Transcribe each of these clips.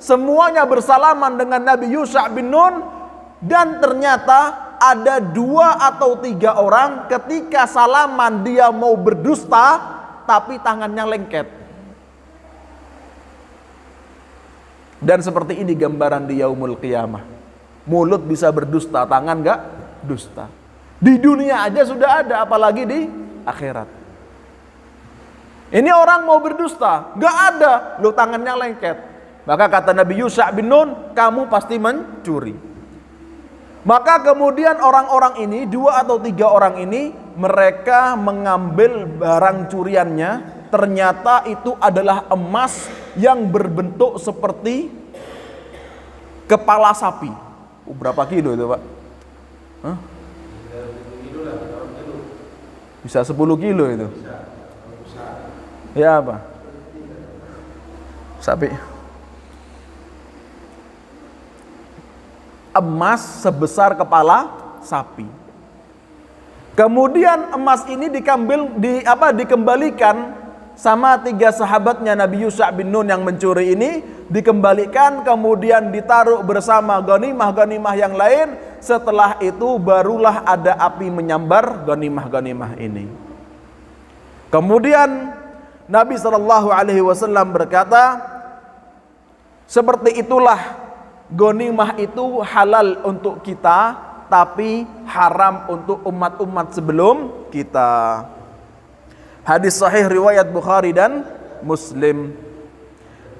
semuanya bersalaman dengan Nabi Yusha bin Nun, dan ternyata ada 2 atau 3 orang ketika salaman dia mau berdusta tapi tangannya lengket. Dan seperti ini gambaran di yaumul qiyamah. Mulut bisa berdusta, tangan enggak dusta. Di dunia aja sudah ada, apalagi di akhirat. Ini orang mau berdusta, enggak ada, lu tangannya lengket. Maka kata Nabi Yusha bin Nun, kamu pasti mencuri. Maka kemudian orang-orang ini, 2 atau 3 orang ini, mereka mengambil barang curiannya. Ternyata itu adalah emas yang berbentuk seperti kepala sapi. Berapa kilo itu, Pak? Hah? Bisa 10 kilo itu. Ya apa? Sapi. Emas sebesar kepala sapi. Kemudian emas ini dikembalikan sama 3 sahabatnya Nabi Yusha bin Nun yang mencuri ini, dikembalikan kemudian ditaruh bersama ghanimah-ghanimah yang lain. Setelah itu barulah ada api menyambar ghanimah-ghanimah ini. Kemudian Nabi SAW berkata, seperti itulah ghanimah itu halal untuk kita, tapi haram untuk umat-umat sebelum kita. Hadis sahih riwayat Bukhari dan Muslim.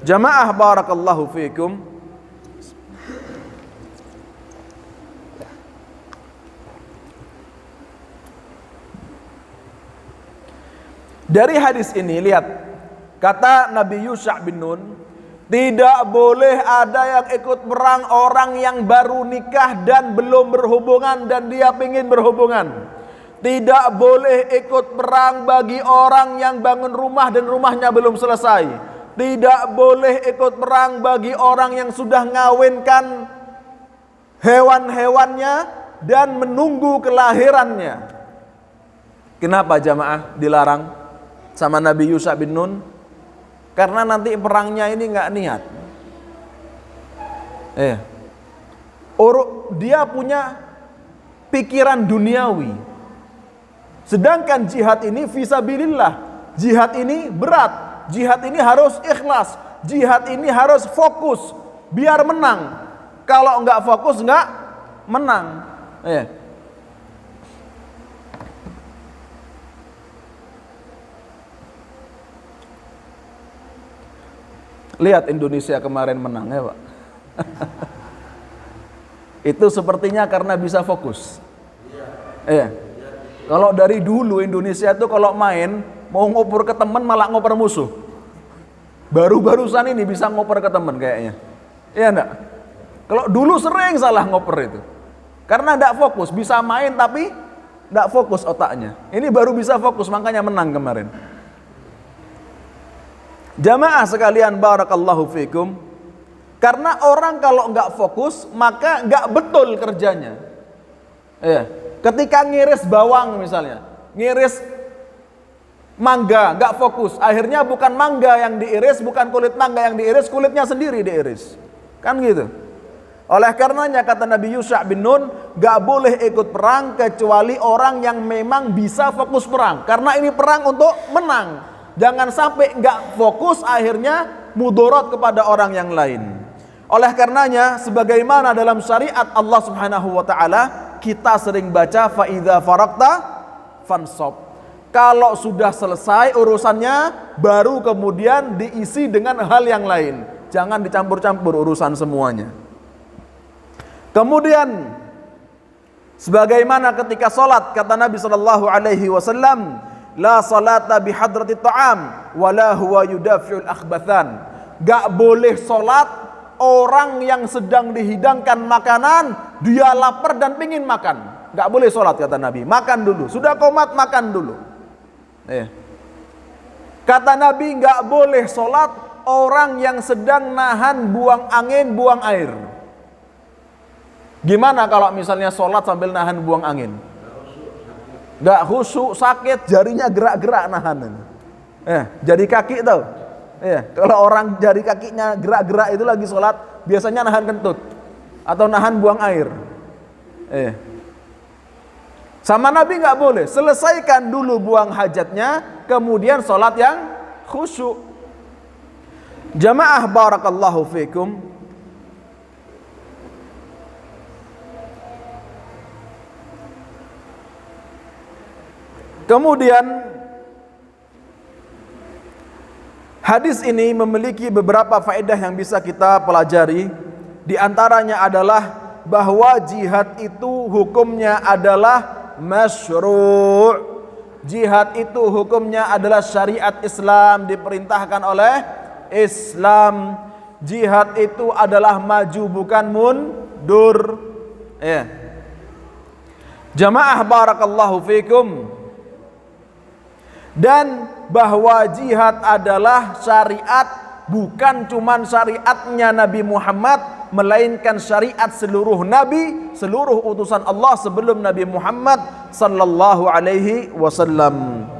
Jamaah barakallahu fiikum. Dari hadis ini lihat, kata Nabi Yusha bin Nun, tidak boleh ada yang ikut perang orang yang baru nikah dan belum berhubungan dan dia ingin berhubungan. Tidak boleh ikut perang bagi orang yang bangun rumah dan rumahnya belum selesai. Tidak boleh ikut perang bagi orang yang sudah ngawinkan hewan-hewannya dan menunggu kelahirannya. Kenapa jamaah dilarang sama Nabi Yusha bin Nun? Karena nanti perangnya ini nggak niat. Dia punya pikiran duniawi. Sedangkan jihad ini fisabilillah. Jihad ini berat. Jihad ini harus ikhlas. Jihad ini harus fokus biar menang. Kalau nggak fokus nggak menang. Lihat Indonesia kemarin menang ya Pak. Itu sepertinya karena bisa fokus. Kalau dari dulu Indonesia itu kalau main mau ngoper ke teman malah ngoper musuh. Baru-barusan ini bisa ngoper ke teman kayaknya. Iya enggak? Kalau dulu sering salah ngoper itu. Karena enggak fokus, bisa main tapi enggak fokus otaknya. Ini baru bisa fokus makanya menang kemarin. Jamaah sekalian barakallahu fikum. Karena orang kalau enggak fokus maka enggak betul kerjanya. Ketika ngiris bawang misalnya, ngiris mangga enggak fokus, akhirnya bukan mangga yang diiris, bukan kulit mangga yang diiris, kulitnya sendiri diiris. Kan gitu. Oleh karenanya kata Nabi Yusha bin Nun, enggak boleh ikut perang kecuali orang yang memang bisa fokus perang. Karena ini perang untuk menang. Jangan sampai enggak fokus akhirnya mudarat kepada orang yang lain. Oleh karenanya sebagaimana dalam syariat Allah Subhanahu wa taala kita sering baca fa idza faraqta fansab. Kalau sudah selesai urusannya baru kemudian diisi dengan hal yang lain. Jangan dicampur-campur urusan semuanya. Kemudian sebagaimana ketika salat kata Nabi sallallahu alaihi wasallam, la salata bihadrati ta'am wala huwa yudafi'ul akhbathan. Gak boleh salat orang yang sedang dihidangkan makanan, dia lapar dan pingin makan. Gak boleh salat kata Nabi, makan dulu. Sudah qomat makan dulu. Kata Nabi gak boleh salat orang yang sedang nahan buang angin, buang air. Gimana kalau misalnya salat sambil nahan buang angin? Gak khusyuk, sakit, jarinya gerak-gerak nahan. Jadi kaki tau. Ya, kalau orang jari kakinya gerak-gerak itu lagi sholat, biasanya nahan kentut atau nahan buang air. Sama Nabi nggak boleh. Selesaikan dulu buang hajatnya, kemudian sholat yang khusyuk. Jamaah barakallahu fikum. Kemudian hadis ini memiliki beberapa faedah yang bisa kita pelajari. Di antaranya adalah bahwa jihad itu hukumnya adalah masyru'. Jihad itu hukumnya adalah syariat Islam, diperintahkan oleh Islam. Jihad itu adalah maju bukan mundur. Jamaah barakallahu fikum. Dan bahwa jihad adalah syariat, bukan cuman syariatnya Nabi Muhammad, melainkan syariat seluruh nabi, seluruh utusan Allah sebelum Nabi Muhammad sallallahu alaihi wasallam.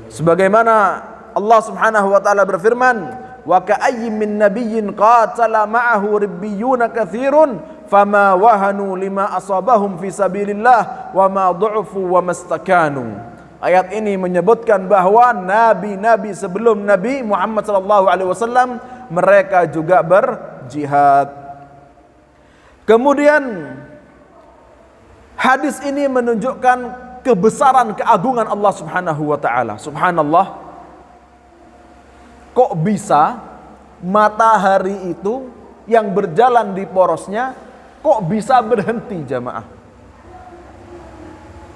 Sebagaimana Allah Subhanahu wa taala berfirman, wa ka'ayyin min nabiyyin qatala ma'ahu ribbiyuna katsirun fama wahanu lima asabahum fi sabilillah wa ma du'fu wa mastakanu. Ayat ini menyebutkan bahwa nabi-nabi sebelum Nabi Muhammad SAW mereka juga berjihad. Kemudian hadis ini menunjukkan kebesaran keagungan Allah Subhanahu wa taala. Subhanallah. Kok bisa matahari itu yang berjalan di porosnya kok bisa berhenti, jamaah?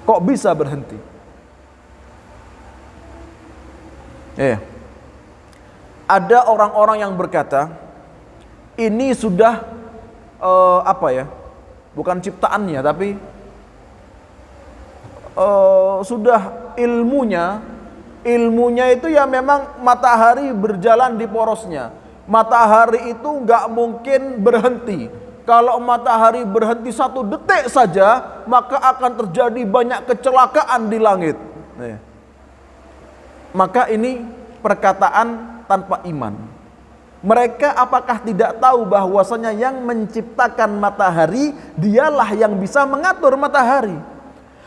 Kok bisa berhenti? Ada orang-orang yang berkata ini sudah bukan ciptaannya, tapi sudah ilmunya itu ya memang matahari berjalan di porosnya. Matahari itu nggak mungkin berhenti. Kalau matahari berhenti 1 detik saja, maka akan terjadi banyak kecelakaan di langit. Maka ini perkataan tanpa iman. Mereka apakah tidak tahu bahwasanya yang menciptakan matahari dialah yang bisa mengatur matahari?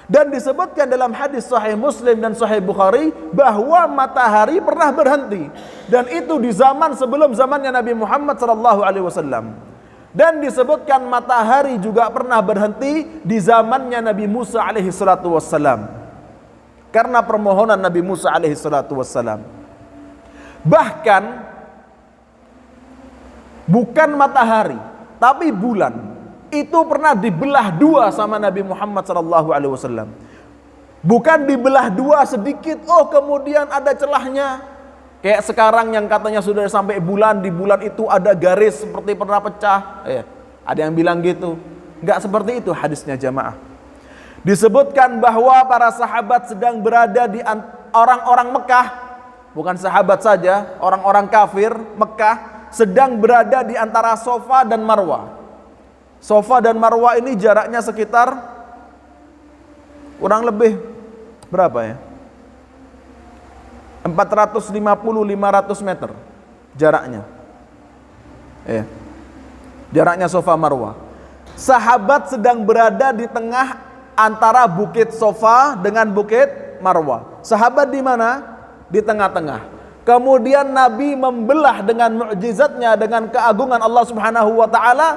Dan disebutkan dalam hadis Sahih Muslim dan Sahih Bukhari bahwa matahari pernah berhenti, dan itu di zaman sebelum zamannya Nabi Muhammad SAW. Dan disebutkan matahari juga pernah berhenti di zamannya Nabi Musa alaihissalam. Karena permohonan Nabi Musa alaihissalam. Bahkan bukan matahari, tapi bulan itu pernah dibelah 2 sama Nabi Muhammad SAW. Bukan dibelah 2 sedikit, kemudian ada celahnya. Kayak sekarang yang katanya sudah sampai bulan, di bulan itu ada garis seperti pernah pecah. Ada yang bilang gitu. Enggak seperti itu hadisnya, jamaah. Disebutkan bahwa para sahabat sedang berada di orang-orang Mekah, bukan sahabat saja, orang-orang kafir Mekah sedang berada di antara Safa dan Marwah. Safa dan Marwah ini jaraknya sekitar kurang lebih berapa ya? 450-500 meter jaraknya. Jaraknya Safa Marwah. Sahabat sedang berada di tengah antara bukit Safa dengan bukit Marwah. Sahabat di mana? Di tengah-tengah. Kemudian Nabi membelah dengan mukjizatnya, dengan keagungan Allah Subhanahu wa taala.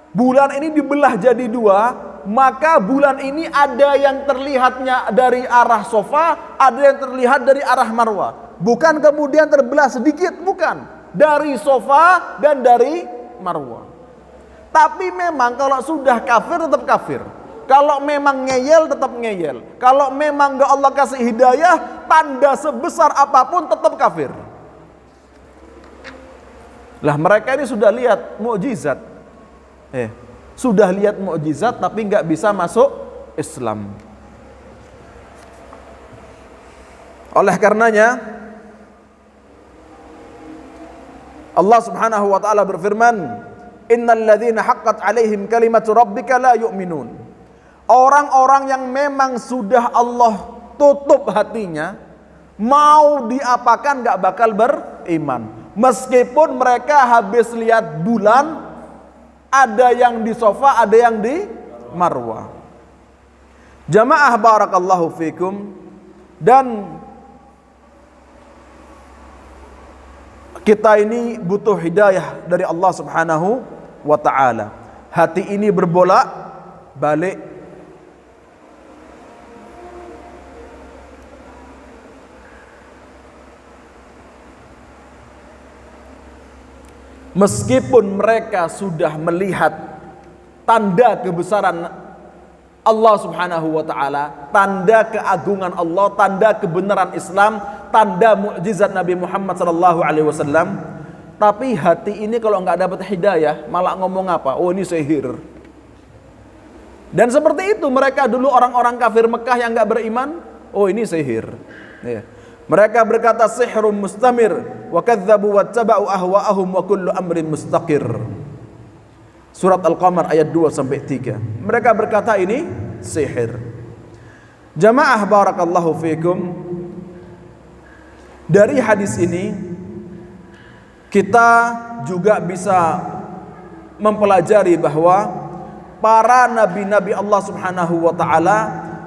Bulan ini dibelah jadi 2, maka bulan ini ada yang terlihatnya dari arah Safa, ada yang terlihat dari arah Marwah. Bukan kemudian terbelah sedikit, bukan. Dari Safa dan dari Marwah. Tapi memang kalau sudah kafir tetap kafir. Kalau memang ngeyel tetap ngeyel. Kalau memang gak Allah kasih hidayah, tanda sebesar apapun tetap kafir. Lah mereka ini sudah lihat mukjizat. Sudah lihat mukjizat tapi gak bisa masuk Islam. Oleh karenanya Allah Subhanahu wa taala berfirman, "Innal ladzina haqqat 'alaihim kalimatu rabbika la yu'minun." Orang-orang yang memang sudah Allah tutup hatinya, mau diapakan nggak bakal beriman. Meskipun mereka habis lihat bulan, ada yang di sofa, ada yang di Marwah. Jamaah barakallahu fikum. Dan kita ini butuh hidayah dari Allah Subhanahu wa ta'ala. Hati ini berbolak balik. Meskipun mereka sudah melihat tanda kebesaran Allah Subhanahu wa ta'ala, tanda keagungan Allah, tanda kebenaran Islam, tanda mukjizat Nabi Muhammad sallallahu alaihi wasallam, tapi hati ini kalau nggak dapat hidayah malah ngomong apa? Oh, ini sihir. Dan seperti itu mereka dulu, orang-orang kafir Mekah yang nggak beriman, oh ini sihir. Ya. Mereka berkata sihrun mustamir wa kadzdzabu wattaba'u ahwa'ahum wa kullu amrin mustaqir. Surat Al-Qamar ayat 2 sampai 3. Mereka berkata ini sihir. Jamaah barakallahu fikum. Dari hadis ini kita juga bisa mempelajari bahwa para nabi-nabi Allah Subhanahu wa ta'ala,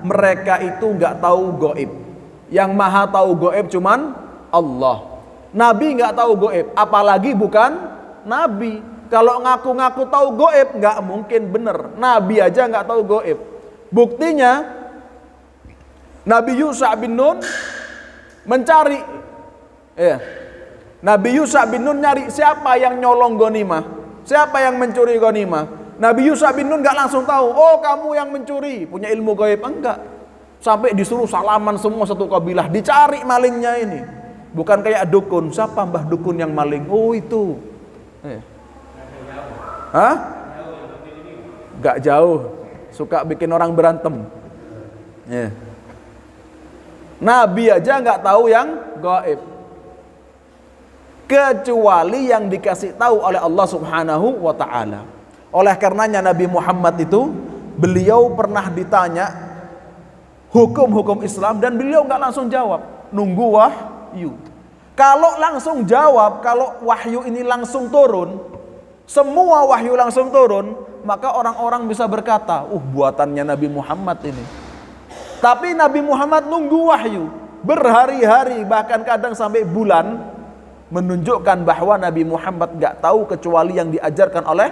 mereka itu enggak tahu gaib. Yang maha tahu gaib cuman Allah. Nabi enggak tahu gaib, apalagi bukan nabi. Kalau ngaku-ngaku tahu gaib nggak mungkin benar. Nabi aja nggak tahu gaib. Buktinya Nabi Yusha bin Nun mencari. Nabi Yusha bin Nun nyari siapa yang nyolong ghanimah, siapa yang mencuri ghanimah. Nabi Yusha bin Nun nggak langsung tahu. Oh, kamu yang mencuri, punya ilmu gaib. Enggak. Sampai disuruh salaman semua satu kabilah, dicari malingnya ini. Bukan kayak dukun. Siapa mbah dukun yang maling? Oh itu. Hah? Gak jauh, suka bikin orang berantem. Nabi aja nggak tahu yang gaib, kecuali yang dikasih tahu oleh Allah Subhanahu wa ta'ala. Oleh karenanya Nabi Muhammad itu, beliau pernah ditanya hukum-hukum Islam dan beliau nggak langsung jawab, nunggu wahyu. Kalau langsung jawab, kalau wahyu ini langsung turun, semua wahyu langsung turun, maka orang-orang bisa berkata, buatannya Nabi Muhammad ini. Tapi Nabi Muhammad nunggu wahyu berhari-hari, bahkan kadang sampai bulan, menunjukkan bahwa Nabi Muhammad gak tahu kecuali yang diajarkan oleh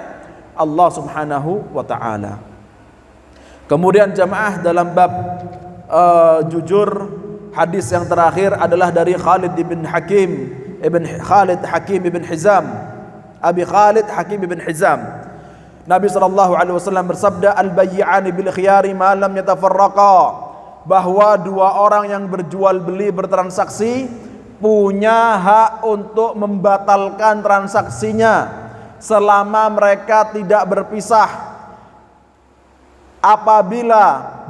Allah Subhanahu wa ta'ala. Kemudian jamaah, dalam bab jujur, hadis yang terakhir adalah dari Khalid Hakim ibn Hizam, Abi Khalid Hakim ibn Hizam. Nabi SAW bersabda, al-bayyi'ani bil khiyari ma lam yatafarraqa, bahwa dua orang yang berjual beli bertransaksi punya hak untuk membatalkan transaksinya selama mereka tidak berpisah. Apabila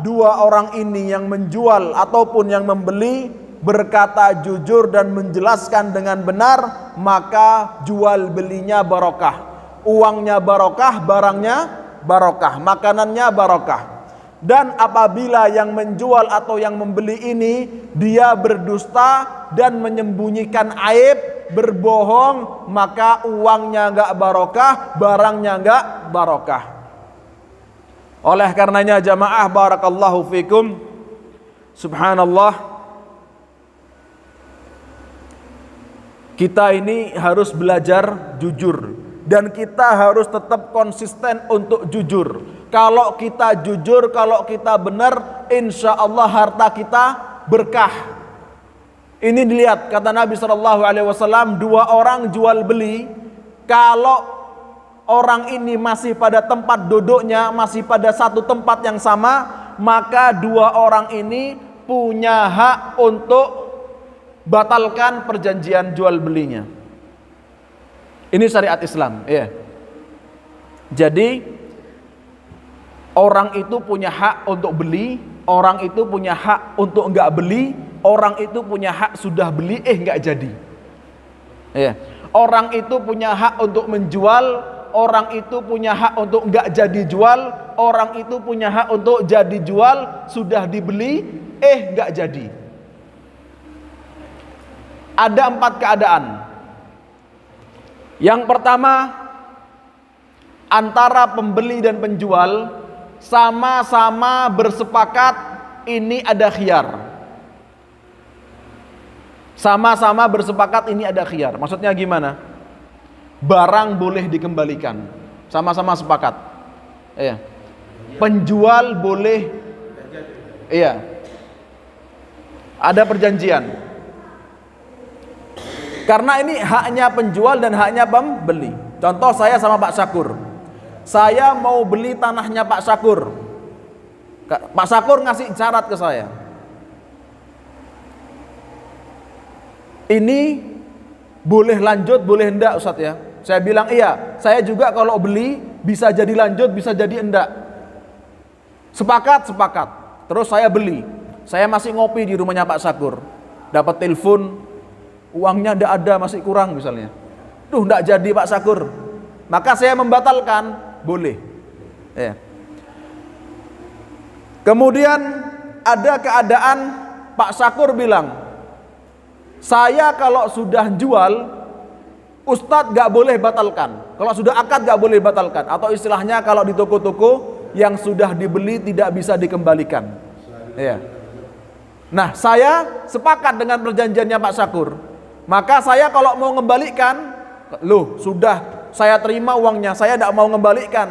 dua orang ini yang menjual ataupun yang membeli berkata jujur dan menjelaskan dengan benar, maka jual belinya barokah, uangnya barokah, barangnya barokah, makanannya barokah. Dan apabila yang menjual atau yang membeli ini dia berdusta dan menyembunyikan aib, berbohong, maka uangnya enggak barokah, barangnya enggak barokah. Oleh karenanya jamaah barakallahu fikum, subhanallah, kita ini harus belajar jujur dan kita harus tetap konsisten untuk jujur. Kalau kita jujur, kalau kita benar, insya Allah harta kita berkah. Ini dilihat, kata Nabi SAW, dua orang jual beli, kalau orang ini masih pada tempat duduknya, masih pada satu tempat yang sama, maka dua orang ini punya hak untuk batalkan perjanjian jual belinya. Ini syariat Islam, ya. Jadi orang itu punya hak untuk beli, orang itu punya hak untuk enggak beli, orang itu punya hak sudah beli enggak jadi. Ya. Orang itu punya hak untuk menjual, orang itu punya hak untuk enggak jadi jual, orang itu punya hak untuk jadi jual, sudah dibeli enggak jadi. ada 4 keadaan. Yang pertama, antara pembeli dan penjual sama-sama bersepakat ini ada khiyar. Sama-sama bersepakat ini ada khiyar. Maksudnya gimana? Barang boleh dikembalikan. Sama-sama sepakat. Iya. Penjual boleh. Iya. Ada perjanjian. Karena ini haknya penjual dan haknya pembeli. Contoh saya sama Pak Syakur. Saya mau beli tanahnya Pak Syakur. Pak Syakur ngasih syarat ke saya. Ini boleh lanjut, boleh enggak Ustadz ya? Saya bilang iya. Saya juga kalau beli bisa jadi lanjut, bisa jadi enggak. Sepakat. Terus saya beli. Saya masih ngopi di rumahnya Pak Syakur. Dapat telepon, uangnya enggak ada, masih kurang misalnya. Duh, enggak jadi Pak Syakur. Maka saya membatalkan, boleh. Ya. Kemudian ada keadaan Pak Syakur bilang, saya kalau sudah jual, Ustadz gak boleh batalkan. Kalau sudah akad gak boleh batalkan. Atau istilahnya kalau di toko-toko yang sudah dibeli tidak bisa dikembalikan. Ya. Nah, saya sepakat dengan perjanjiannya Pak Syakur. Maka saya kalau mau mengembalikan, loh sudah saya terima uangnya, saya tidak mau mengembalikan.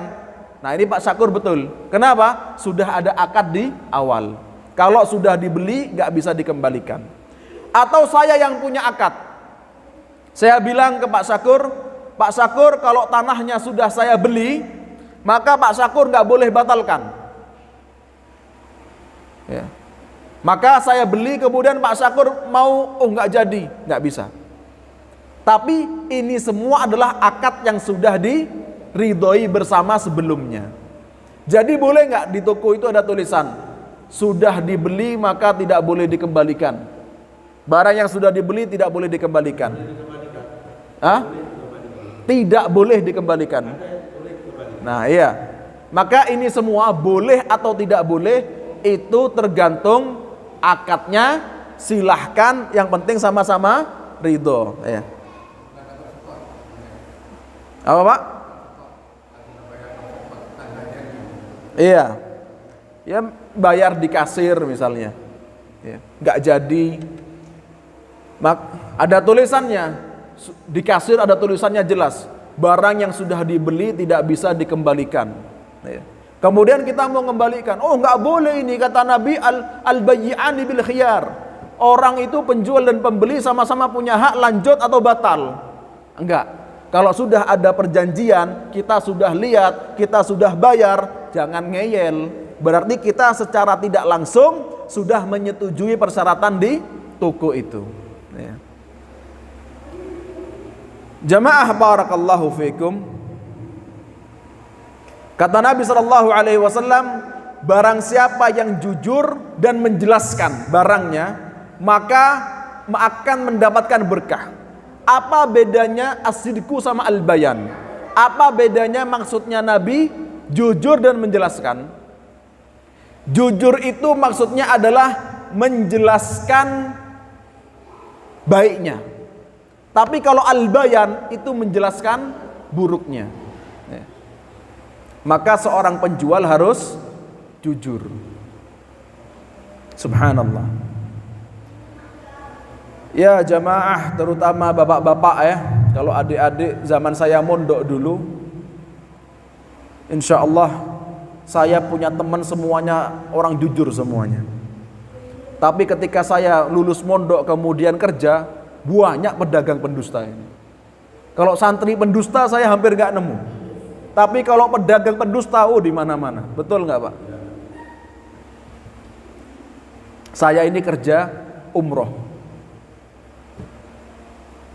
Nah ini Pak Syakur betul. Kenapa? Sudah ada akad di awal. Kalau sudah dibeli gak bisa dikembalikan. Atau saya yang punya akad. Saya bilang ke Pak Syakur kalau tanahnya sudah saya beli, maka Pak Syakur gak boleh batalkan. Ya. Maka saya beli, kemudian Pak Syakur mau, gak jadi, gak bisa. Tapi ini semua adalah akad yang sudah diridhoi bersama sebelumnya. Jadi boleh gak di toko itu ada tulisan, sudah dibeli maka tidak boleh dikembalikan. Barang yang sudah dibeli tidak boleh dikembalikan. Hah? Tidak boleh dikembalikan. Nah iya. Maka ini semua boleh atau tidak boleh itu tergantung akadnya. Silahkan, yang penting sama-sama ridho. Ya. Apa Pak? Iya. Ya bayar di kasir misalnya. Ya. Nggak jadi. Ada tulisannya di kasir, ada tulisannya jelas, barang yang sudah dibeli tidak bisa dikembalikan. Kemudian kita mau kembalikan, oh nggak boleh ini, kata Nabi, al-bayyi'ani bil khiyar. Orang itu penjual dan pembeli sama-sama punya hak lanjut atau batal. Enggak. Kalau sudah ada perjanjian, kita sudah lihat, kita sudah bayar, jangan ngeyel. Berarti kita secara tidak langsung sudah menyetujui persyaratan di toko itu. Ya. Jamaah barakallahu fikum. Kata Nabi SAW, barang siapa yang jujur dan menjelaskan barangnya, maka akan mendapatkan berkah. Apa bedanya as-sidqu sama al-bayan? Apa bedanya maksudnya Nabi jujur dan menjelaskan? Jujur itu maksudnya adalah menjelaskan baiknya. Tapi kalau al-bayan itu menjelaskan buruknya. Maka seorang penjual harus jujur. Subhanallah. Ya jamaah, terutama bapak-bapak ya. Kalau adik-adik zaman saya mondok dulu, insya Allah saya punya teman semuanya orang jujur semuanya. Tapi ketika saya lulus mondok kemudian kerja, banyak pedagang pendusta ini. Kalau santri pendusta saya hampir nggak nemu. Tapi kalau pedagang pendusta, di mana-mana. Betul nggak Pak? Saya ini kerja umroh,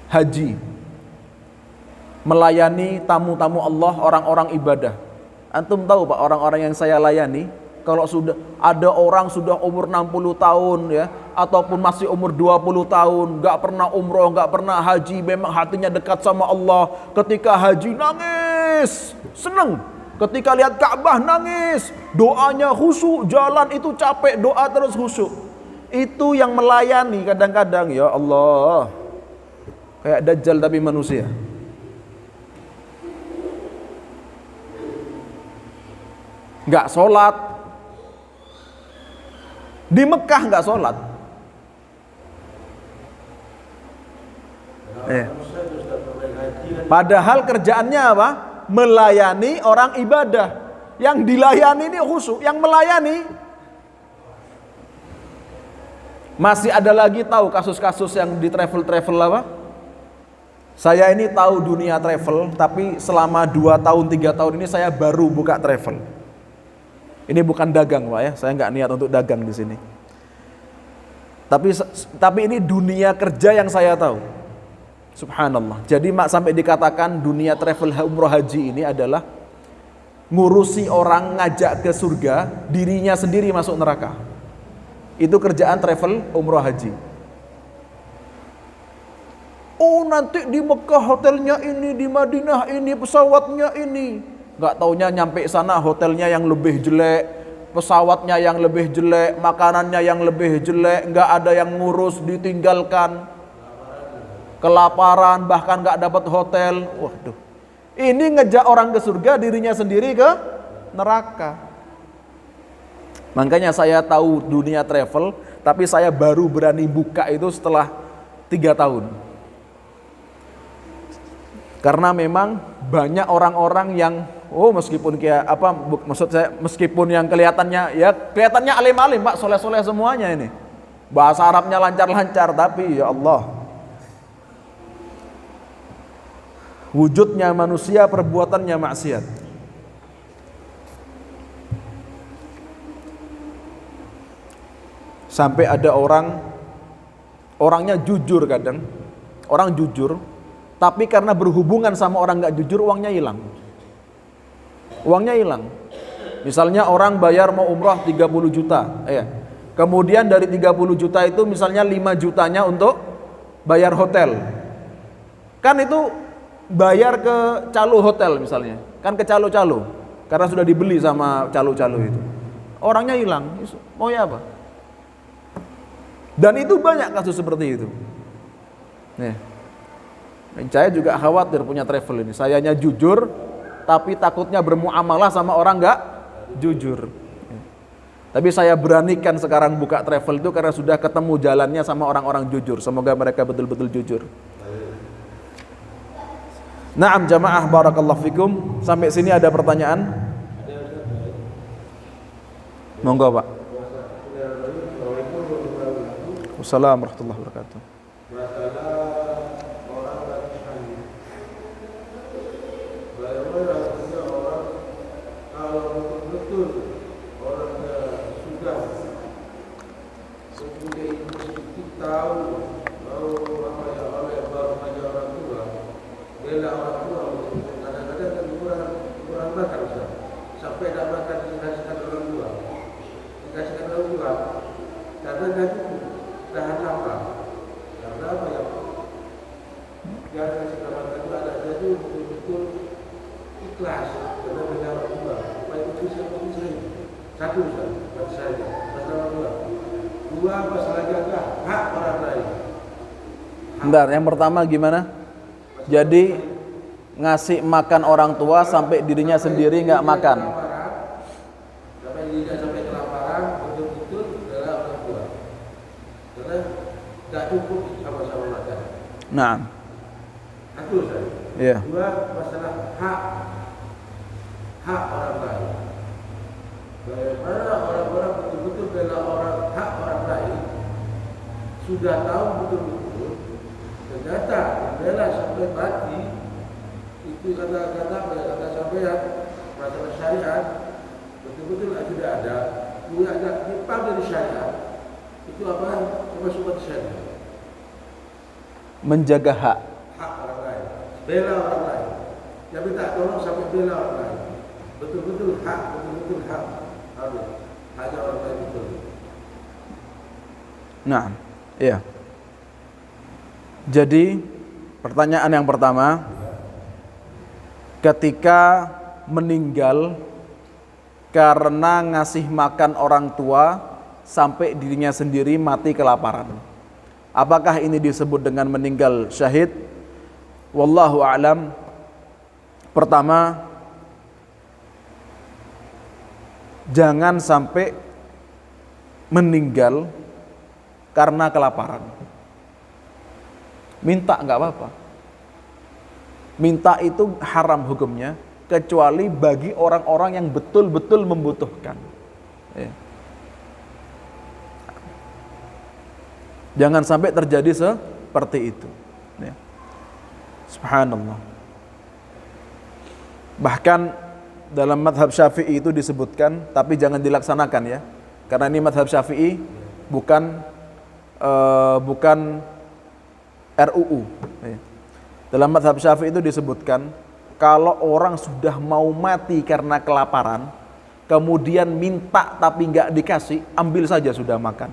haji, melayani tamu-tamu Allah, orang-orang ibadah. Antum tahu Pak, orang-orang yang saya layani, kalau sudah ada orang sudah umur 60 tahun ya, ataupun masih umur 20 tahun, gak pernah umroh, gak pernah haji, memang hatinya dekat sama Allah. Ketika haji nangis, seneng. Ketika lihat Ka'bah nangis, doanya khusyuk, jalan itu capek, doa terus khusyuk. Itu yang melayani kadang-kadang, ya Allah, Kayak Dajjal tapi manusia. Nggak sholat. Di Mekah nggak sholat. Padahal kerjaannya apa? Melayani orang ibadah. Yang dilayani ini khusyuk, yang melayani. Masih ada lagi tahu kasus-kasus yang di travel apa? Saya ini tahu dunia travel, tapi selama 2 tahun 3 tahun ini saya baru buka travel. Ini bukan dagang, Pak ya. Saya nggak niat untuk dagang di sini. Tapi ini dunia kerja yang saya tahu. Subhanallah. Jadi sampai dikatakan dunia travel umroh haji ini adalah ngurusi orang, ngajak ke surga, dirinya sendiri masuk neraka. Itu kerjaan travel umroh haji. Oh, nanti di Mekah hotelnya ini, di Madinah ini, pesawatnya ini. Nggak taunya nyampe sana hotelnya yang lebih jelek, pesawatnya yang lebih jelek, makanannya yang lebih jelek, nggak ada yang ngurus, ditinggalkan, kelaparan, bahkan nggak dapat hotel. Waduh, ini ngejak orang ke surga, dirinya sendiri ke neraka. Makanya saya tahu dunia travel, tapi saya baru berani buka itu setelah 3 tahun. Karena memang banyak orang-orang yang meskipun kayak apa, maksud saya meskipun yang kelihatannya alim-alim Pak, soleh-soleh semuanya ini. Bahasa Arabnya lancar-lancar, tapi ya Allah, wujudnya manusia, perbuatannya maksiat. Sampai ada orangnya jujur kadang, orang jujur, tapi karena berhubungan sama orang nggak jujur, uangnya hilang. Uangnya hilang. Misalnya orang bayar mau umrah 30 juta, kemudian dari 30 juta itu misalnya 5 jutanya untuk bayar hotel. Kan itu bayar ke calo hotel misalnya, kan ke calo-calo, karena sudah dibeli sama calo-calo itu. Orangnya hilang, mau ya apa? Dan itu banyak kasus seperti itu. Saya juga khawatir punya travel ini. Sayanya jujur, tapi takutnya bermuamalah sama orang nggak jujur. Tapi saya beranikan sekarang buka travel itu karena sudah ketemu jalannya sama orang-orang jujur. Semoga mereka betul-betul jujur. Naam jamaah barakallahu fikum. Sampai sini ada pertanyaan? Monggo Pak. Assalamualaikum warahmatullahi wabarakatuh. Bentar, yang pertama gimana? Jadi ngasih makan orang tua sampai dirinya sendiri nggak makan. Sampai dirinya sampai kelaparan, betul-betul adalah orang tua. Karena nggak cukup sama-sama makan. Nah. Satu saja. Iya. Dua, masalah hak orang lain. Bagaimana orang-orang betul-betul bela hak orang lain, sudah tahu betul-betul, ternyata bela sampai mati, itu kata sampean masalah syariat, betul-betul sudah ada, ada nipah dari syariat, itu apa? Termasuk syariat. Menjaga hak Orang lain, bela orang lain, tapi tak tolong sampai bela orang lain. Betul-betul hak harus hanya orang lain betul. Nah, iya. Jadi pertanyaan yang pertama, ketika meninggal karena ngasih makan orang tua sampai dirinya sendiri mati kelaparan, apakah ini disebut dengan meninggal syahid wallahu a'lam. Pertama, jangan sampai meninggal karena kelaparan. Minta nggak apa-apa. Minta itu haram hukumnya, kecuali bagi orang-orang yang betul-betul membutuhkan. Ya. Jangan sampai terjadi seperti itu. Ya. Subhanallah. Bahkan dalam madhab Syafi'i itu disebutkan, tapi jangan dilaksanakan ya, karena ini madhab Syafi'i bukan RUU. Ya. Dalam madhab Syafi'i itu disebutkan, kalau orang sudah mau mati karena kelaparan, kemudian minta tapi nggak dikasih, ambil saja sudah makan.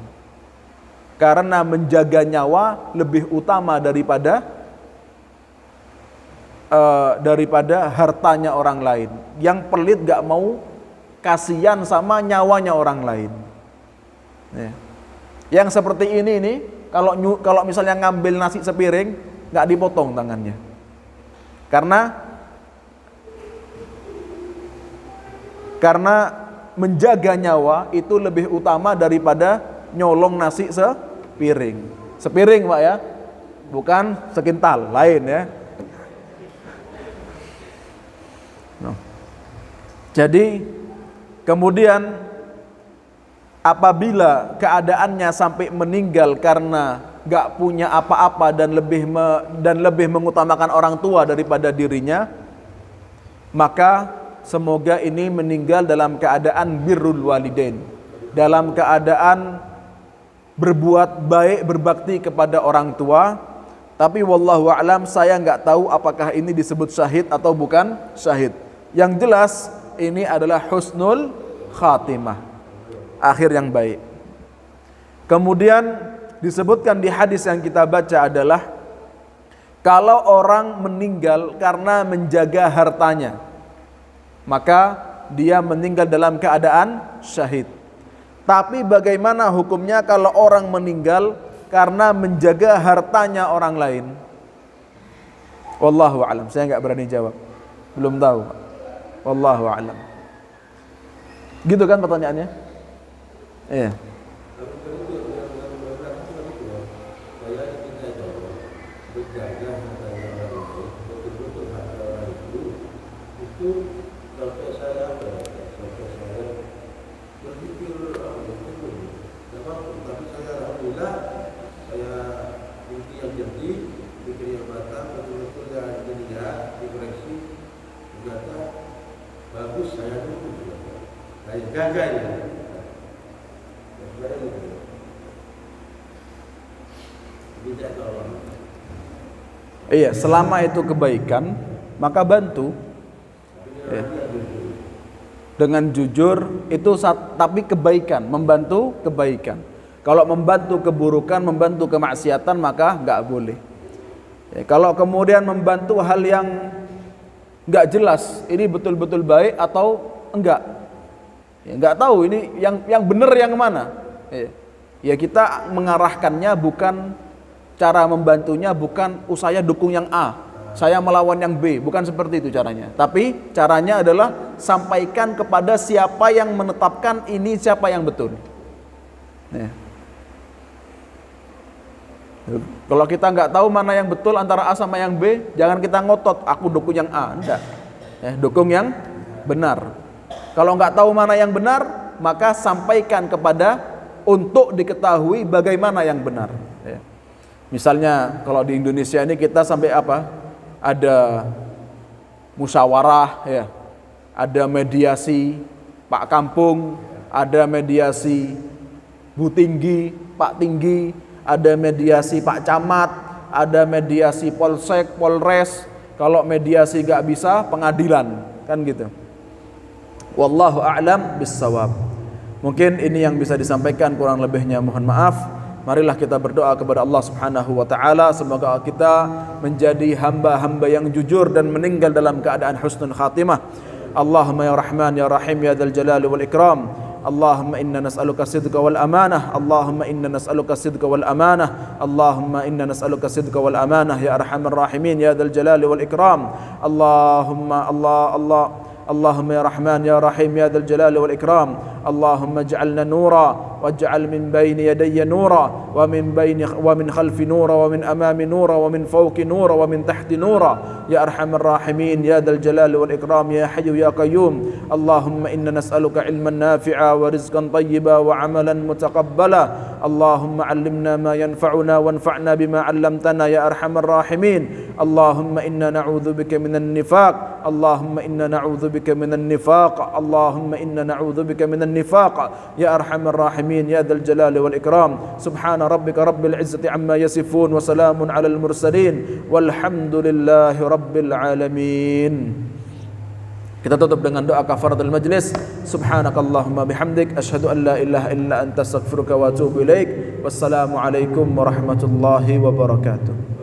Karena menjaga nyawa lebih utama daripada hartanya orang lain. Yang pelit gak mau kasihan sama nyawanya orang lain. Ya. Yang seperti ini kalau misalnya ngambil nasi sepiring, gak dipotong tangannya. Karena menjaga nyawa itu lebih utama daripada nyolong nasi sepiring. Sepiring Pak ya, bukan sekintal, lain ya. No. Jadi kemudian apabila keadaannya sampai meninggal karena gak punya apa-apa dan lebih mengutamakan orang tua daripada dirinya, maka semoga ini meninggal dalam keadaan birrul walidain, dalam keadaan berbuat baik, berbakti kepada orang tua. Tapi wallahu a'lam, saya nggak tahu apakah ini disebut syahid atau bukan syahid. Yang jelas ini adalah husnul khatimah, akhir yang baik. Kemudian disebutkan di hadis yang kita baca adalah, kalau orang meninggal karena menjaga hartanya, maka dia meninggal dalam keadaan syahid. Tapi bagaimana hukumnya kalau orang meninggal karena menjaga hartanya orang lain? Wallahu a'lam. Saya nggak berani jawab, belum tahu. Wallahu a'lam. Gitu kan pertanyaannya? Iya. Iya, selama itu kebaikan maka bantu ya. Dengan jujur itu tapi kebaikan, membantu kebaikan. Kalau membantu keburukan, membantu kemaksiatan, maka nggak boleh ya. Kalau kemudian membantu hal yang nggak jelas, ini betul-betul baik atau enggak ya, nggak tahu ini yang benar yang mana ya, kita mengarahkannya, bukan cara membantunya bukan saya dukung yang A, saya melawan yang B, bukan seperti itu caranya. Tapi caranya adalah sampaikan kepada siapa yang menetapkan ini siapa yang betul ya. Kalau kita nggak tahu mana yang betul antara A sama yang B, jangan kita ngotot aku dukung yang A, enggak ya, dukung yang benar. Kalau nggak tahu mana yang benar, maka sampaikan kepada untuk diketahui bagaimana yang benar ya. Misalnya kalau di Indonesia ini kita sampai apa? Ada musyawarah ya, ada mediasi Pak Kampung, ada mediasi Bu Tinggi, Pak Tinggi, ada mediasi Pak Camat, ada mediasi Polsek, Polres. Kalau mediasi gak bisa, pengadilan, kan gitu. Wallahu a'lam bissawab. Mungkin ini yang bisa disampaikan, kurang lebihnya mohon maaf. Marilah kita berdoa kepada Allah Subhanahu wa taala, semoga kita menjadi hamba-hamba yang jujur dan meninggal dalam keadaan husnul khatimah. Allahumma ya Rahman ya Rahim ya Dzal Jalali wal Ikram, Allahumma inna nas'aluka sidqa wal amanah, Allahumma inna nas'aluka sidqa wal amanah, Allahumma inna nas'aluka sidqa wal amanah ya arhamar rahimin ya dzal jalali wal ikram. Allahumma Allahumma ya Rahman ya Rahim ya dzal jalali wal ikram. Allahumma ij'alna nura waj'al min bayni yadayya nura wa min khalfi nura wa min amami nura wa min fawqi nura wa min tahti nura ya arhamar rahimin ya dzal jalali wal ikram ya hayyu ya qayyum. Allahumma inna nas'aluka ilman nafi'a wa rizqan tayyiba wa amalan mutaqabbala. Allahumma 'allimna ma yanfa'una wanfa'na bima 'allamtana ya arhamar rahimin. Allahumma inna na'udzubika minan nifaq, Allahumma inna na'udzubika minan nifaq, Allahumma inna na'udzubika minan nifaq ya arhamar rahimin ya dzal jalali wal ikram. Subhana rabbika rabbil izzati amma yasifun wa salamun 'alal mursalin walhamdulillahi rabbil alamin. Kita tutup dengan doa kafaratul majlis. Subhanakallahumma bihamdik asyhadu an la ilaha illa anta astaghfiruka wa atubu ilaik. Wassalamu alaikum warahmatullahi wabarakatuh.